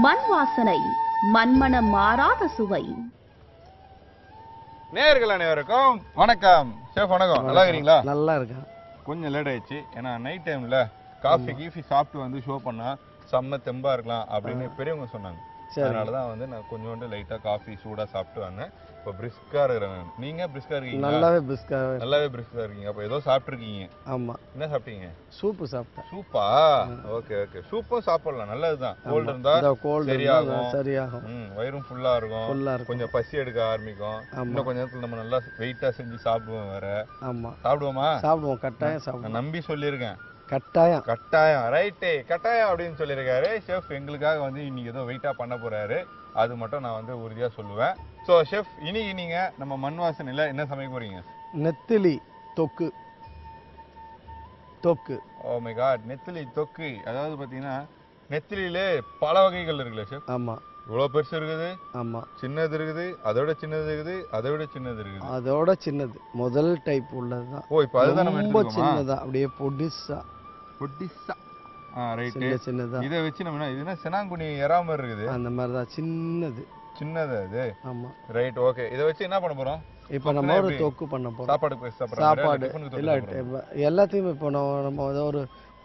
மண் வாசனை, மண்மனம் மாறாத சுவை. நேயர்கள் அனைவருக்கும் வணக்கம். ஷெஃப் வணக்கம், நல்லா இருக்கீங்களா? நல்லா இருக்கேன். கொஞ்சம் லேட் ஆயிடுச்சு, ஏன்னா நைட் டைம்ல காஃபி சாப்பிட்டு வந்து ஷோ பண்ணா செம்ம தெம்பா இருக்கலாம் அப்படின்னு பெரியவங்க சொன்னாங்க. அதனாலதான் வந்து நான் கொஞ்சோண்டு லைட்டா காஃபி சூடா சாப்பிட்டு வந்தேன். இப்போ பிரிஸ்கா இருக்கிறேன். நீங்க பிரிஸ்கா இருக்கீங்க? நல்லாவே பிரிஸ்கா இருக்கீங்க. அப்போ ஏதோ சாப்பிட்டுருக்கீங்க. ஆமா. என்ன சாப்பிட்டீங்க? சூப்பு சாப்பிட்டேன். சூப்பா? ஓகே. சூப்பும் சாப்பிடலாம், நல்லதுதான். கோல்டு இருந்தா சரியாகும். வயிறும் ஃபுல்லா இருக்கும், கொஞ்சம் பசி எடுக்க ஆரம்பிக்கும். இன்னும் கொஞ்ச நேரத்துல நம்ம நல்லா வெயிட்டா செஞ்சு சாப்பிடுவோம் வேற. ஆமா, சாப்பிடுவோமா? சாப்பிடுவோம், கட்டாயம் சாப்பிடுவோம். நம்பி சொல்லியிருக்கேன். கட்டாயம் ரைட்டே, கட்டாயம் அப்படின்னு சொல்லியிருக்காரு ஷெஃப். எங்களுக்காக வந்து இன்னைக்கு ஏதோ வெயிட்டா பண்ண போறாரு, அது மட்டும் நான் வந்து உறுதியா சொல்லுவேன். ஸோ ஷெஃப், இன்னைக்கு நீங்க நம்ம மண் வாசனையில என்ன சமைக்க போறீங்க? நெத்திலி தொக்கு. ஓ மை காட், நெத்திலி தொக்கு. அதாவது பாத்தீங்கன்னா நெத்திலியிலே பல வகைகள் இருக்குல்ல ஷெஃப்? ஆமா. இவ்வளவு பெருசு இருக்குது, ஆமா, சின்னது இருக்குது, அதோட சின்னது இருக்குது, அதோட சின்னது இருக்குது. அதோட சின்னது முதல் டைப் உள்ளதுதான். ஓ, இப்போ அதுதான் நம்ம ரொம்ப சின்னதா, அப்படியே பொடிசா. ரைட், சின்னதா. இதை வச்சு நம்ம இது என்ன செனாங்குனி எறா மாதிரி இருக்குது, அந்த மாதிரிதான் சின்னது அது. ஆமா, ரைட், ஓகே. இதை வச்சு என்ன பண்ண போறோம்? இப்போ நம்ம ஒரு தொக்கு பண்ண போறோம். சாப்பாடு இல்ல, எல்லாத்தையும் இப்போ நம்ம ஒரு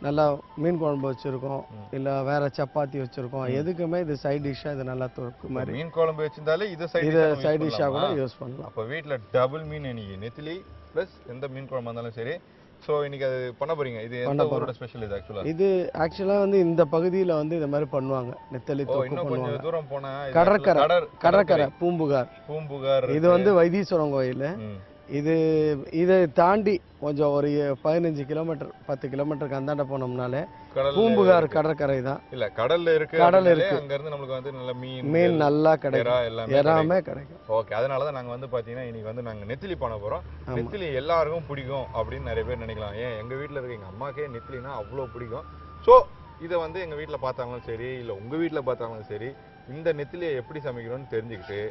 நல்லா மீன் குழம்பு வச்சிருக்கோம், இல்ல வேற சப்பாத்தி வச்சிருக்கோம், எதுக்குமே இது சைட் டிஷ்ஷா இது நல்லா தொக்கு மாதிரி. மீன் குழம்பு வச்சிருந்தாலே இது சைட் டிஷ்ஷா கூட யூஸ் பண்ணலாம். அப்ப வீட்ல டபுள் மீன் இன்னைக்கு நெத்திலி பிளஸ் எந்த மீன் குழம்பு இருந்தாலும் சரி. சோ இன்னைக்கு அது பண்ண போறீங்க. இது எந்த ஊரோட ஸ்பெஷல்? இது ஆக்சுவலா வந்து இந்த பகுதியில வந்து இந்த மாதிரி பண்ணுவாங்க. நெத்திலி தொக்கு பண்ணுவாங்க. கொஞ்சம் தூரம் போனா கடற்கரை பூம்புகார். இது வந்து வைத்தீஸ்வரன் கோயில். இது தாண்டி கொஞ்சம் ஒரு 15 கிலோமீட்டர் 10 கிலோமீட்டருக்கு அந்தாண்ட போனோம்னாலே பூம்புகார் கடற்கரை தான். இல்ல, கடல் இருக்கு. அங்க இருந்து நமக்கு வந்து நல்ல மீன் நல்லா கிடைக்கும், எல்லாமே கிடைக்கும். ஓகே, அதனால தான் நாங்க வந்து பாத்தீங்கன்னா இன்னைக்கு வந்து நாங்க நெத்திலி பண்ண போறோம். நெத்திலி எல்லாருக்கும் பிடிக்கும் அப்படின்னு நிறைய பேர் நினைக்கலாம். ஏன், எங்க வீட்ல இருக்க எங்க அம்மாக்கே நெத்திலினா அவ்வளவு பிடிக்கும். சோ இதை வந்து எங்க வீட்ல பார்த்தாங்களும் சரி, இல்ல உங்க வீட்ல பார்த்தாங்களும் சரி, இந்த நெத்திலியை எப்படி சமைக்கணும்னு தெரிஞ்சுக்கிட்டு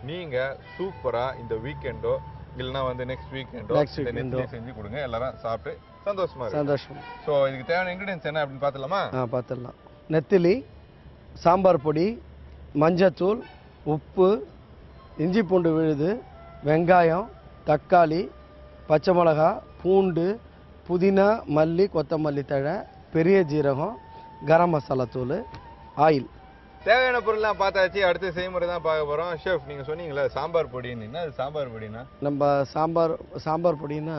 நீங்க சூப்பரா இந்த வீக்கெண்டோ இல்லனா வந்து நெக்ஸ்ட் வீக்கெண்டோ நெத்திலி செஞ்சு கொடுங்க. எல்லாரும் சாப்பிட்டு சந்தோஷம். சோ இதுக்கு தேவையான இன்கிரிடியன்ஸ் என்ன அப்படின்னு பார்த்தலாமா? பார்த்துடலாம். நெத்திலி, சாம்பார் பொடி, மஞ்சத்தூள், உப்பு, இஞ்சி பூண்டு விழுது, வெங்காயம், தக்காளி, பச்சை மிளகா, பூண்டு, புதினா, மல்லி, கொத்தமல்லி தழை, பெரிய ஜீரகம், கரம் மசாலா தூள், ஆயில். தேவையான பொருள்லாம் பார்த்தாச்சு. அடுத்த செய்முறை தான் பார்க்க போறோம். ஷெஃப், நீங்க சொன்னீங்களே சாம்பார் பொடின்னு, அது சாம்பார் பொடினா? நம்ம சாம்பார் பொடினா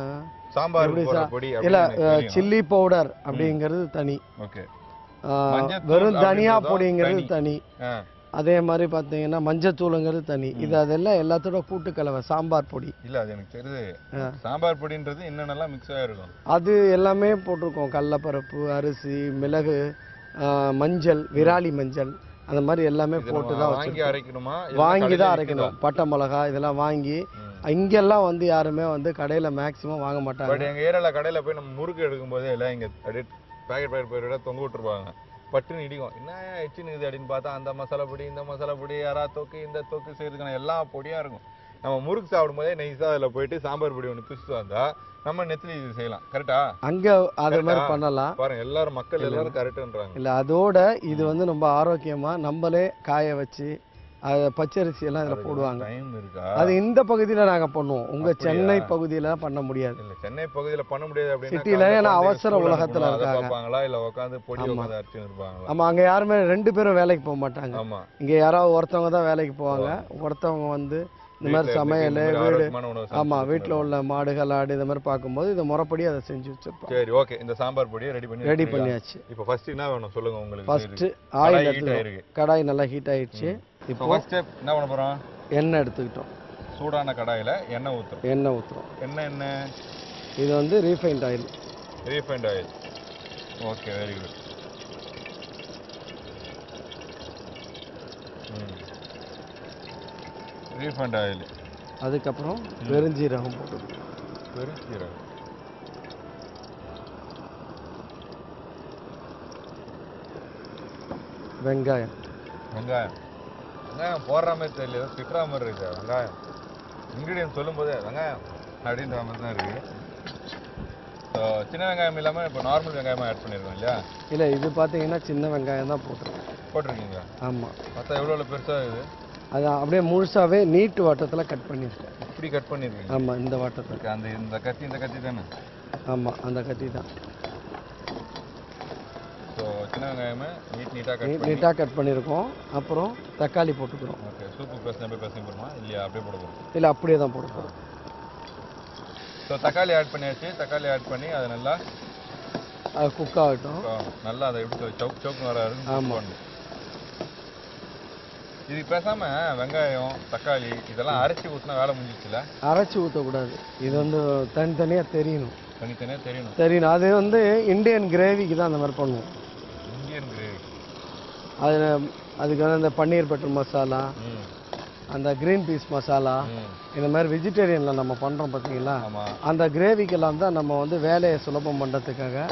சாம்பார் பொடி இல்ல, சில்லி பவுடர் அப்படிங்கிறது தனி. ஓகே. வெறும் தனியா பொடிங்கிறது தனி. அதே மாதிரி பாத்தீங்கன்னா மஞ்சத்தூளுங்கிறது தனி. இது அதெல்லாம் எல்லாத்தோட கூட்டு கலவை சாம்பார் பொடி. இல்ல, அது எனக்கு தெரியுது. சாம்பார் பொடின்றது என்னென்னலாம் மிக்ஸ் ஆயிருக்கும்? அது எல்லாமே போட்டிருக்கோம். கடலைப்பருப்பு, அரிசி, மிளகு, மஞ்சள், விராலி மஞ்சள், அந்த மாதிரி எல்லாமே போட்டு தான் வாங்கி தான் அரைக்கணும். பட்டை மிளகா இதெல்லாம் வாங்கி இங்கெல்லாம் வந்து யாருமே வந்து கடையில மேக்சிமம் வாங்க மாட்டாங்க. பட் எங்க ஏரியால கடையில போய் நம்ம முறுக்கு எடுக்கும் போதே எல்லாம் இங்க பேக்கெட் தொங்க விட்டுருப்பாங்க. பட்டுன்னு இடிக்கும். என்ன எச்சின்னு அப்படின்னு பார்த்தா அந்த மசாலா பொடி, இந்த மசாலா பொடி, யாரா தொக்கு, இந்த தொக்கு செய்யறதுக்கான எல்லா பொடியா இருக்கும். நம்ம முறுக்கு சாப்பிடும் போதே நைஸா அதுல போயிட்டு சாம்பார் பொடி ஒன்று பிடிச்சிட்டு வந்தா நம்ம நெத்திலி செய்யலாம். கரெக்டா? அங்க அது மாதிரி பண்ணலாம். பாருங்க, எல்லாரும் மக்கள் எல்லாரும் கரெக்ட்ன்றாங்க. இல்ல, அதோட இது வந்து ரொம்ப ஆரோக்கியமா நம்மளே காய வச்சு பச்சரிசி எல்லாம் இதுல போடுவாங்க. அது இந்த பகுதியில நாங்க பண்ணுவோம். உங்க சென்னை பகுதியில பண்ண முடியாது. இல்ல, சென்னை பகுதியில பண்ண முடியாது அப்படின்னு சிட்டில. ஏன்னா அவசர உலகத்துல இருக்காங்க. இல்ல உட்காந்து பொடி அரைச்சு இருப்பாங்க. ஆமா, அங்க யாருமே 2 பேரும் வேலைக்கு போக மாட்டாங்க. ஆமா, இங்க யாராவது ஒருத்தவங்க தான் வேலைக்கு போவாங்க. ஒருத்தவங்க வந்து இந்த மாதிரி சமையல், வீடு, ஆமா, வீட்டுல உள்ள மாடுகள், ஆடு இந்த மாதிரி பார்க்கும்போது இதை முறைப்படி அதை செஞ்சு வச்சிருப்போம். சரி, ஓகே. இந்த சாம்பார் பொடியை ரெடி பண்ணியாச்சு. இப்போ ஃபர்ஸ்ட் என்ன வேணும் சொல்லுங்க உங்களுக்கு? ஃபர்ஸ்ட் ஆயில் எடுத்துக்கிட்டோம். கடாய் நல்லா ஹீட் ஆயிடுச்சு. இப்போ ஃபர்ஸ்ட் ஸ்டெப் என்ன பண்ண போறோம்? எண்ணெய் எடுத்துக்கிட்டோம். சூடான கடாயில எண்ணெய் ஊத்துறோம். என்ன இது வந்து refined oil. Okay, very good. Refined oil. அதுக்கப்புறம் பெருஞ்சீரகம் போட்டு. வெங்காயம் போடுற மாதிரி தெரியல, திட்டுற மாதிரி இருக்கு. வெங்காயம் இன்கிரீடியன்ட் சொல்லும் போதே வெங்காயம் அப்படின்ற மாதிரி தான் இருக்கு. சின்ன வெங்காயம் இல்லாமல் இப்போ நார்மல் வெங்காயமாக ஆட் பண்ணியிருக்கோம் இல்லையா? இல்லை, இது பார்த்தீங்கன்னா சின்ன வெங்காயம் தான் போட்டுருக்கோம். போட்டிருக்கீங்களா? ஆமாம். பார்த்தா எவ்வளோ பெருசாக இருக்குது. அது அப்படியே முழுசாவே நீட்டு வாட்டத்தில் கட் பண்ணியிருக்கேன். இப்படி கட் பண்ணியிருக்கீங்க? ஆமாம், இந்த வாட்டத்துக்கு. இந்த கத்தி தானே? ஆமாம், அந்த கத்தி தான். ஸோ சின்ன வெங்காயமே நீட்டாக கட் பண்ணியிருக்கோம். அப்புறம் தக்காளி போட்டுக்கிறோம். ஓகே. சூப்பு பேச எப்படி பேச போகிறோமா இல்லையா? அப்படியே போட போகிறோம்? இல்லை, அப்படியே தான் போட போகிறோம். ஸோ தக்காளி ஆட் பண்ணியாச்சு. தக்காளி ஆட் பண்ணி அதை நல்லா குக் ஆகட்டும். நல்லா அதை எப்படி சவுக்கு வர வரைக்கும். ஆமாம். இது பேசாம வெங்காயம் தக்காளி இதெல்லாம் அரைச்சி ஊற்றினா வேலை முடிஞ்சிச்சுல? அரைச்சி ஊற்றக்கூடாது. இது வந்து தனித்தனியாக தெரியணும். தனித்தனியாக தெரியணும். அது வந்து இந்தியன் கிரேவிக்கு தான் அந்த மாதிரி பண்ணுவோம். Indian gravy. அதுக்கு வந்து அந்த பன்னீர் பட்டர் மசாலா, அந்த கிரீன் பீஸ் மசாலா, இந்த மாதிரி வெஜிடேரியனில் நம்ம பண்ணுறோம் பார்த்தீங்களா, அந்த கிரேவிக்கெல்லாம் தான் நம்ம வந்து வேலையை சுலபம் பண்ணுறதுக்காக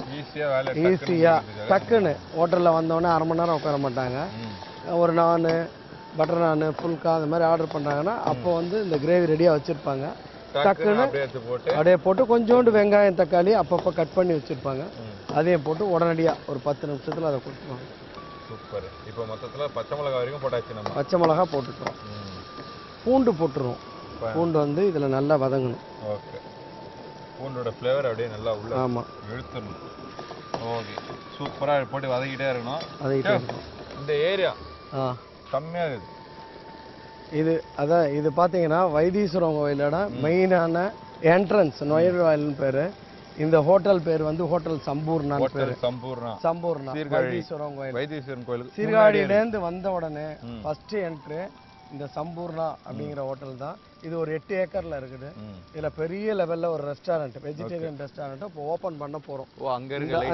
ஈஸியாக டக்குன்னு ஹோட்டலில் வந்தோடனே அரை மணி நேரம் உட்கார மாட்டாங்க. ஒரு நான் பட்டர் நான் ஃபுல்கா அந்த மாதிரி ஆர்டர் பண்ணுறாங்கன்னா அப்போ வந்து இந்த கிரேவி ரெடியாக வச்சுருப்பாங்க. டக்குன்னு அப்படியே போட்டு கொஞ்சோண்டு வெங்காயம் தக்காளி அப்பப்போ கட் பண்ணி வச்சுருப்பாங்க. அதையும் போட்டு உடனடியாக ஒரு 10 நிமிஷத்தில் அதை கொடுத்துருவாங்க. சூப்பர். இப்போ மொத்தத்தில் பச்சை மிளகா வரைக்கும் போட்டாச்சு. நம்ம பச்சை மிளகா போட்டுட்டோம். பூண்டு போட்டுருவோம். பூண்டு வந்து இதில் நல்லா வதங்கணும். ஓகே. பூண்டோட ஃப்ளேவர் அப்படியே நல்லா உள்ள ஆமாம் இழுத்துடணும். ஓகே. சூப்பராக போட்டு வதக்கிட்டே இருக்கணும். இந்த ஏரியா செம்மையாக இருக்குது. இது பார்த்தீங்கன்னா வைத்தீஸ்வரன் கோயிலோட மெயினான என்ட்ரன்ஸ் நுழைவாயில்னு பேர். இந்த ஹோட்டல் பேர் வந்து ஹோட்டல் சம்பூர்ணான்னு பேர். சம்பூர்ணா வைத்தீஸ்வரன் கோயில். வைத்தீஸ்வரன் கோயில் சீர்காழியிலேருந்து வந்த உடனே ஃபர்ஸ்ட் என்ட்ரு இந்த சம்பூர்ணா அப்படிங்கிற ஹோட்டல் தான். இது ஒரு 8 ஏக்கர்ல இருக்குது. இதுல பெரிய லெவல்ல ஒரு ரெஸ்டாரண்ட், வெஜிடேரியன் ரெஸ்டாரண்ட் இப்போ ஓபன் பண்ண போறோம்.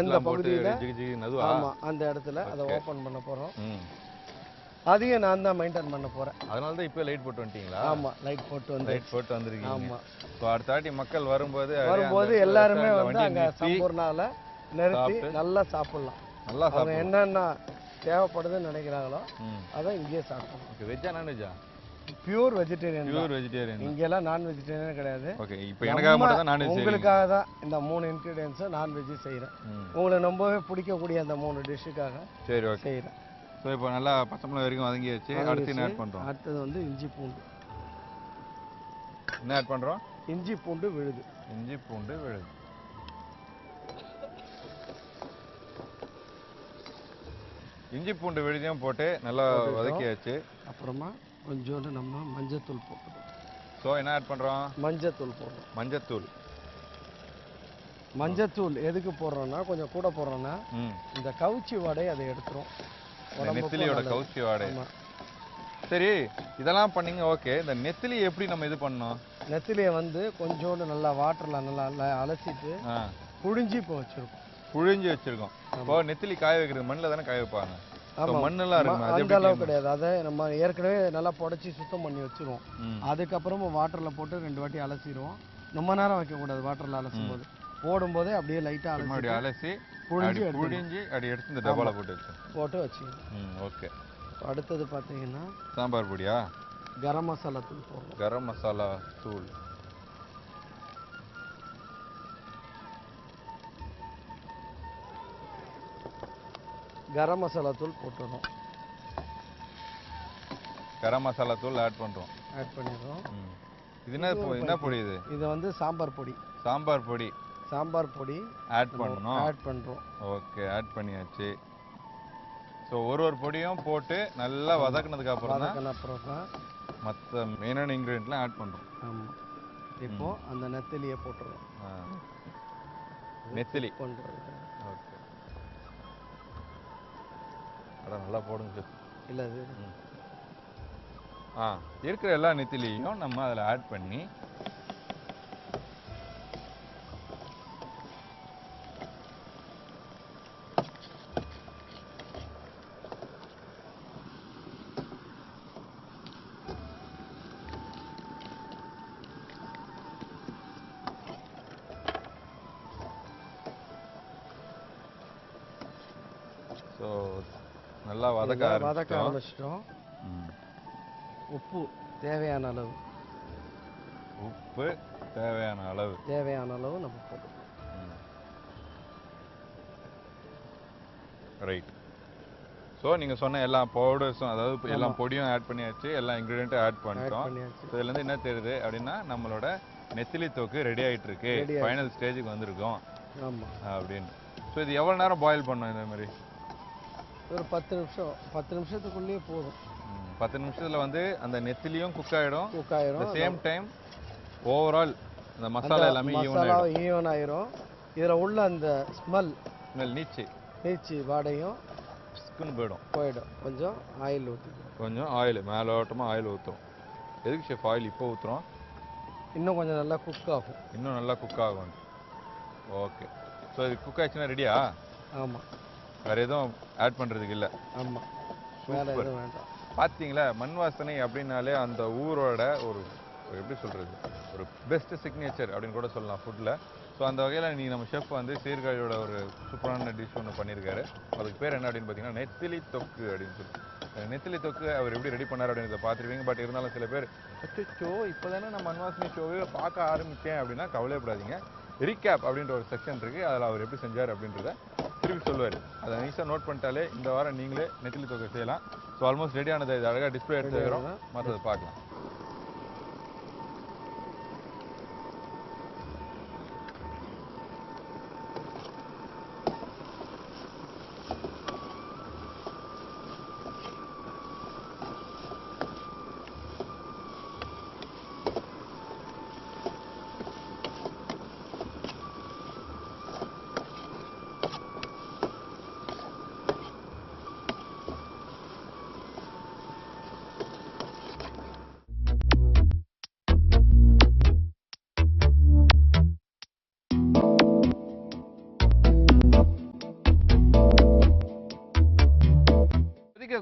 அந்த பகுதியில ஆமா, அந்த இடத்துல அதை ஓபன் பண்ண போறோம். அதையும் நான் தான் மெயின்டைன் பண்ண போறேன். அதனால தான் இப்போ லைட் போட்டு வந்துட்டீங்களா? ஆமா, லைட் போட்டு வந்திருக்கீங்க. ஆமா. ஸோ அடுத்த வாட்டி மக்கள் வரும்போது எல்லாருமே வந்து அங்க சம்பூர்ணால நிறுத்தி நல்லா சாப்பிடலாம். நல்லா சாப்பிடலாம். என்னென்ன தேவைப்படுதுன்னு நினைக்கிறாங்களோ அதை இங்கேயே சாப்பிடலாம். வெஜ்ஜா நான்வெஜ்ஜா? Pure vegetarian. இங்கெல்லாம் நான் வெஜிடேரியன் கிடையாது. ஓகே. இப்போ எனக்காக மட்டும் தான் நான்வெஜ். உங்களுக்காக தான் இந்த 3 இன்கிரிடியன்ஸ் நான்வெஜ் செய்கிறேன். உங்களுக்கு ரொம்பவே பிடிக்கக்கூடிய அந்த 3 டிஷ்ஷுக்காக சரி ஓகே செய்கிறேன். ஸோ இப்போ நல்லா பச்சை மிளகாய் வரைக்கும் வதங்கி வச்சு அடுத்து என்ன ஆட் பண்ணுறோம்? அடுத்தது வந்து இஞ்சி பூண்டு. என்ன ஆட் பண்ணுறோம்? இஞ்சி பூண்டு விழுது. இஞ்சி பூண்டு விழுதையும் போட்டு நல்லா வதக்கியாச்சு. அப்புறமா கொஞ்சோண்டு நம்ம மஞ்சத்தூள் போட்டுருவோம். ஸோ என்ன ஆட் பண்ணுறோம்? மஞ்சத்தூள் போடுறோம். மஞ்சத்தூள் எதுக்கு போடுறோம்னா கொஞ்சம் கூட போடுறோம்னா இந்த கவுச்சி வாடை அதை எடுத்துரும். நெத்திலியோட கவுச்சி வாடை. சரி, இதெல்லாம் பண்ணீங்க ஓகே. இந்த நெத்திலி எப்படி நம்ம இது பண்ணோம்? நெத்திலியை வந்து கொஞ்சோண்டு நல்லா வாட்டரில் நல்லா அலசிட்டு புழிஞ்சி இப்போ வச்சுருக்கோம். இப்போ நெத்திலி காய வைக்கிறது மண்ணில் தானே காய வைப்பாங்க. மண்ணெல்லாம் இருக்கு அந்த அளவு கிடையாது. அதை நம்ம ஏற்கனவே நல்லா புடச்சி சுத்தம் பண்ணி வச்சிருவோம். அதுக்கப்புறமா வாட்டரில் போட்டு 2 வாட்டி அலசிடுவோம். ரொம்ப நேரம் வைக்கக்கூடாது. வாட்டரில் அலசும் போது போடும்போதே அப்படியே லைட்டாக அலசி புழிஞ்சி அப்படி எடுத்து இந்த டப்பாவில் போட்டு வச்சுக்கணும். ஓகே. அடுத்தது பார்த்தீங்கன்னா சாம்பார் பொடியா? கரம் மசாலா தூள் போடுறோம். கரம் மசாலா தூள். கரம் மசாலா தூள் போட்டுறோம். கரம் மசாலா தூள் ஆட் பண்ணிடுறோம். இது என்ன பொடி? இது வந்து சாம்பார் பொடி ஆட் பண்ணுறோம். ஓகே, ஆட் பண்ணியாச்சு. ஸோ ஒரு பொடியும் போட்டு நல்லா வதக்குனதுக்கு அப்புறம் தான் மற்ற மெயினான இன்க்ரீடியன்ட்லாம் ஆட் பண்ணுறோம். ஆமாம். இப்போ அந்த நெத்திலியை போட்டுறோம். நெத்திலி பண்ணுறது. ஓகே. நல்லா போடுங்க. இல்லை அது இருக்கிற எல்லா நெத்திலியும் நம்ம அதில் ஆட் பண்ணி ஸோ நல்லா வதக்க ஆரம்பிச்சிட்டோம். உப்பு தேவையான அளவு நம்ம போட்டோம். ரைட். ஸோ நீங்கள் சொன்ன எல்லா பவுடர்ஸும் அதாவது எல்லா பொடியும் ஆட் பண்ணியாச்சு, எல்லா இன்க்ரீடியண்ட்டும் ஆட் பண்ணிட்டோம். ஸோ இதுலேருந்து என்ன தெரியுது அப்படின்னா நம்மளோட நெத்திலி தொக்கு ரெடி ஆகிட்டு இருக்கு, ஃபைனல் ஸ்டேஜுக்கு வந்திருக்கோம் அப்படின்னு. ஸோ இது எவ்வளோ நேரம் பாயில் பண்ணோம் இந்த மாதிரி? ஒரு 10 நிமிஷம், 10 நிமிஷத்துக்குள்ளேயே போதும். 10 நிமிஷத்தில் வந்து அந்த நெத்திலியும் குக் ஆகிடும். சேம் டைம் ஓவரால் அந்த மசாலா எல்லாமே ஈவன் ஆயிரும். இதில் உள்ள அந்த ஸ்மெல் நீச்சி வாடையும் போயிடும். கொஞ்சம் ஆயில் மேலோட்டமாக ஆயில் ஊற்றுறோம். எதுக்கு ஷெஃப் ஆயில் இப்போ ஊற்றுறோம்? இன்னும் கொஞ்சம் நல்லா குக் ஆகும். இன்னும் நல்லா குக் ஆகும். ஓகே. ஸோ இது குக் ஆச்சுன்னா ரெடியா? ஆமாம். வேறு எதுவும் ஆட் பண்ணுறதுக்கு இல்லை? ஆமாம், வேறு எதுவும் வேண்டாம். பார்த்தீங்களா, மண் வாசனை அப்படின்னாலே அந்த ஊரோட ஒரு எப்படி சொல்கிறது, ஒரு பெஸ்ட் சிக்னேச்சர் அப்படின்னு கூட சொல்லலாம் ஃபுட்டில். ஸோ அந்த வகையில் நீங்கள் நம்ம ஷெஃப் வந்து சீர்காழியோட ஒரு சூப்பரான டிஷ் ஒன்று பண்ணியிருக்காரு. அதுக்கு பேர் என்ன அப்படின்னு பார்த்தீங்கன்னா நெத்திலி தொக்கு அப்படின்னு சொல்லி. நெத்திலி தொக்கு அவர் எப்படி ரெடி பண்ணார் அப்படின்றத பார்த்துருவீங்க. பட் இருந்தாலும் சில பேர் அச்சோ இப்போ தானே நான் மண் வாசனை ஷோவே பார்க்க ஆரம்பித்தேன் அப்படின்னா கவலைப்படாதீங்க. ரீகேப் அப்படின்ற ஒரு செக்ஷன் இருக்குது, அதில் அவர் எப்படி செஞ்சார் அப்படின்றத திருப்பி சொல்லுவார். அதை ஈஸியாக நோட் பண்ணிட்டாலே இந்த வாரம் நீங்களே நெத்திலி தொகை செய்யலாம். ஸோ ஆல்மோஸ்ட் ரெடியானது இது அழகாக டிஸ்பிளே எடுத்து வைக்கிறோம், மற்றதை பார்க்கலாம்.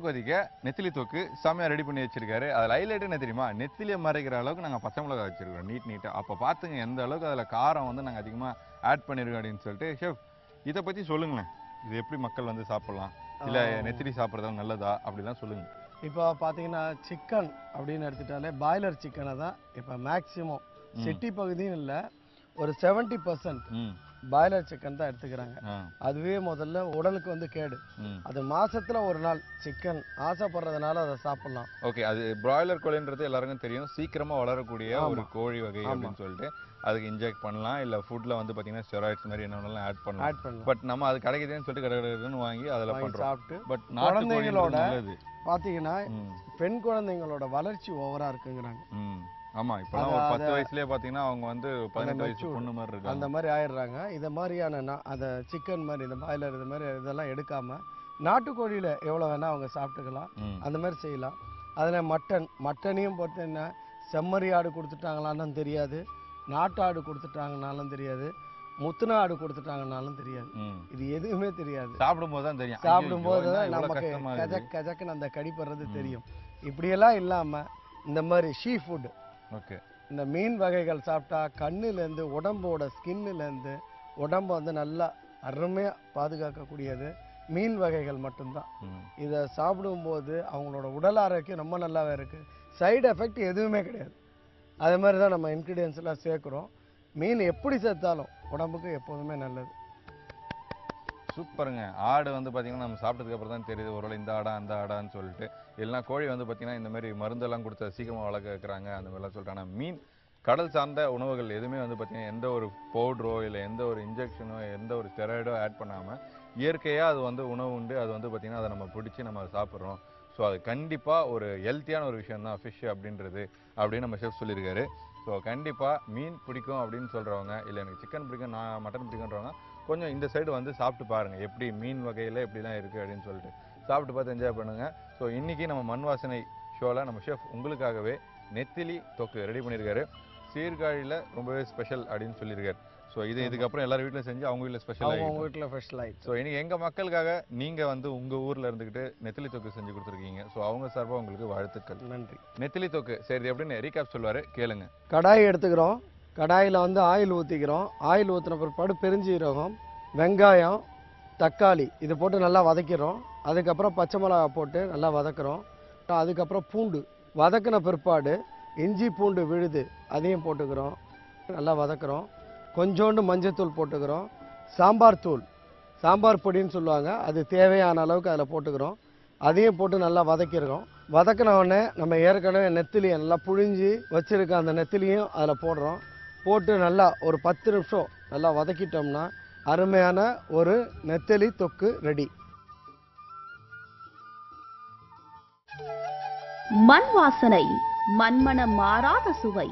கொதிக்க நெத்திலி தொக்கு செமையாக ரெடி பண்ணி வச்சிருக்காரு. அதில் ஹைலைட் என்ன தெரியுமா, நெத்திலியை மறைக்கிற அளவுக்கு நாங்கள் பச்சை மிளகா வச்சிருக்கோம் நீட்டாக. அப்போ பார்த்துங்க எந்த அளவுக்கு அதில் காரம் வந்து நாங்கள் அதிகமாக ஆட் பண்ணியிருக்கோம் அப்படின்னு சொல்லிட்டு. ஷெஃப் இதை பற்றி சொல்லுங்களேன், இது எப்படி மக்கள் வந்து சாப்பிட்லாம், இல்லை நெத்திலி சாப்பிட்றதால நல்லதா அப்படிலாம் சொல்லுங்கள். இப்போ பார்த்தீங்கன்னா சிக்கன் அப்படின்னு எடுத்துட்டாலே பாய்லர் சிக்கனை தான் இப்போ மேக்சிமம் சிட்டி பகுதியும் இல்லை, ஒரு 70% பாய்லர் சிக்கன் தான் எடுத்துக்கிறாங்க. அதுவே முதல்ல உடலுக்கு வந்து கேடு. அது மாசத்துல ஒரு நாள் சிக்கன் ஆசைப்படுறதுனால அதை சாப்பிடலாம். ஓகே, அது பிராய்லர் கோழின்றது எல்லாருக்கும் தெரியும், சீக்கிரமா வளரக்கூடிய ஒரு கோழி வகை அப்படின்னு சொல்லிட்டு அதுக்கு இன்ஜெக்ட் பண்ணலாம், இல்ல ஃபுட்ல வந்து பாத்தீங்கன்னா ஸ்டெராய்ட்ஸ் மாதிரி என்னென்னலாம் ஆட் பண்ணலாம். பட் நம்ம அது கிடைக்குதுன்னு சொல்லிட்டு கடகடன்னு வாங்கி அதில் பண்றோம் சாப்பிட்டு. பட் குழந்தைங்களோட பாத்தீங்கன்னா பெண் குழந்தைங்களோட வளர்ச்சி ஓவரா இருக்குங்கிறாங்க. ஆமா, இப்போலாம் ஒரு 10 வயசுலயே பாத்தீங்கன்னா அவங்க வந்து 18 வயசு பொண்ணு மாதிரி இருக்கு, அந்த மாதிரி ஆயிடுறாங்க. இதை மாதிரியான அந்த சிக்கன் மாதிரி இந்த பாய்லர் இது மாதிரி இதெல்லாம் எடுக்காம நாட்டுக்கோழியில எவ்வளோ வேணா அவங்க சாப்பிட்டுக்கலாம், அந்த மாதிரி செய்யலாம். அதில் மட்டனையும் பொறுத்து என்ன செம்மறி ஆடு கொடுத்துட்டாங்களான்னு தெரியாது, நாட்டு ஆடு கொடுத்துட்டாங்கனாலும் தெரியாது, முத்துன ஆடு கொடுத்துட்டாங்கனாலும் தெரியாது. இது எதுவுமே தெரியாது. சாப்பிடும்போது தான் தெரியும், சாப்பிடும்போது தான் நமக்கு கஜக்குன்னு அந்த கடிப்படுறது தெரியும். இப்படியெல்லாம் இல்லாமல் இந்த மாதிரி ஷீ ஃபுட், ஓகே, இந்த மீன் வகைகள் சாப்பிட்டா கண்ணுலேருந்து உடம்போட ஸ்கின்னுலேருந்து உடம்பை வந்து நல்லா அருமையாக பாதுகாக்கக்கூடியது மீன் வகைகள் மட்டும்தான். இதை சாப்பிடும்போது அவங்களோட உடல் ஆரோக்கியம் ரொம்ப நல்லாவே இருக்குது, சைடு எஃபெக்ட் எதுவுமே கிடையாது. அதே மாதிரி தான் நம்ம இன்க்ரீடியன்ஸ் எல்லாம் சேர்க்குறோம். மீன் எப்படி சேர்த்தாலும் உடம்புக்கு எப்போதுமே நல்லது. சூப்பருங்க. ஆடு வந்து பார்த்தீங்கன்னா நம்ம சாப்பிட்டதுக்கு அப்புறம் தான் தெரியுது ஒருவேளை இந்த ஆடா அந்த ஆடான்னு சொல்லிட்டு. இல்லைனா கோழி வந்து பார்த்தீங்கன்னா இந்த மாதிரி மருந்தெல்லாம் கொடுத்து சீக்கிரமாக வளர்க்க வைக்கிறாங்க அந்த மாதிரிலாம் சொல்லிட்டு. ஆனால் மீன் கடல் சார்ந்த உணவுகள் எதுவுமே வந்து பார்த்தீங்கன்னா எந்த ஒரு பவுட்ரோ இல்லை எந்த ஒரு இன்ஜெக்ஷனோ எந்த ஒரு ஸ்டெராய்டோ ஆட் பண்ணாமல் இயற்கையாக அது வந்து உணவு உண்டு. அது வந்து பார்த்தீங்கன்னா அதை நம்ம பிடிச்சி நம்ம அதை சாப்பிட்றோம். ஸோ அது கண்டிப்பாக ஒரு ஹெல்த்தியான ஒரு விஷயம் தான் ஃபிஷ் அப்படின்றது அப்படின்னு நம்ம ஷெஃப் சொல்லியிருக்காரு. ஸோ கண்டிப்பாக மீன் பிடிக்கும் அப்படின்னு சொல்கிறவங்க, இல்லை எனக்கு சிக்கன் பிடிக்கும் நான் மட்டன் பிடிக்குன்றவங்க கொஞ்சம் இந்த சைடு வந்து சாப்பிட்டு பாருங்கள் எப்படி மீன் வகையில் எப்படிலாம் இருக்குது அப்படின்னு சொல்லிட்டு சாப்பிட்டு பார்த்து என்ஜாய் பண்ணுங்கள். ஸோ இன்றைக்கி நம்ம மண் வாசனை ஷோவில் நம்ம ஷெஃப் உங்களுக்காகவே நெத்திலி தொக்கு ரெடி பண்ணியிருக்காரு. சீர்காழியில் ரொம்பவே ஸ்பெஷல் அப்படின்னு சொல்லியிருக்காரு. ஸோ இதுக்கப்புறம் எல்லாரும் வீட்டில் செஞ்சு அவங்க வீட்டில் ஸ்பெஷல் ஆகிடும். ஸோ இன்றைக்கி எங்கள் மக்களுக்காக நீங்கள் வந்து உங்கள் ஊரில் இருந்துக்கிட்டு நெத்திலி தொக்கு செஞ்சு கொடுத்துருக்கீங்க. ஸோ அவங்க சார்பாக உங்களுக்கு வாழ்த்துக்கள். நன்றி. நெத்திலி தொக்கு சரி எப்படின்னு ரீகேப் சொல்லுவார், கேளுங்க. கடாய் எடுத்துக்கிறோம், கடாயில் வந்து ஆயில் ஊற்றிக்கிறோம். ஆயில் ஊற்றின பிற்பாடு பெருஞ்சீரகம், வெங்காயம், தக்காளி இது போட்டு நல்லா வதக்கிறோம். அதுக்கப்புறம் பச்சை மிளகா போட்டு நல்லா வதக்குறோம். அதுக்கப்புறம் பூண்டு வதக்கின பிற்பாடு இஞ்சி பூண்டு விழுது அதையும் போட்டுக்கிறோம், நல்லா வதக்குறோம். கொஞ்சோண்டு மஞ்சத்தூள் போட்டுக்கிறோம், சாம்பார் தூள் சாம்பார் பொடின்னு சொல்லுவாங்க அது தேவையான அளவுக்கு அதில் போட்டுக்கிறோம். அதையும் போட்டு நல்லா வதக்கியிருக்கோம். வதக்கின உடனே நம்ம ஏற்கனவே நெத்திலியை நல்லா புழிஞ்சு வச்சுருக்க அந்த நெத்திலியும் அதில் போடுறோம். போட்டு நல்லா ஒரு 10 நிமிஷம் நல்லா வதக்கிட்டோம்னா அருமையான ஒரு நெத்திலி தொக்கு ரெடி. மண் வாசனை, மண்மணம் மாறாத சுவை.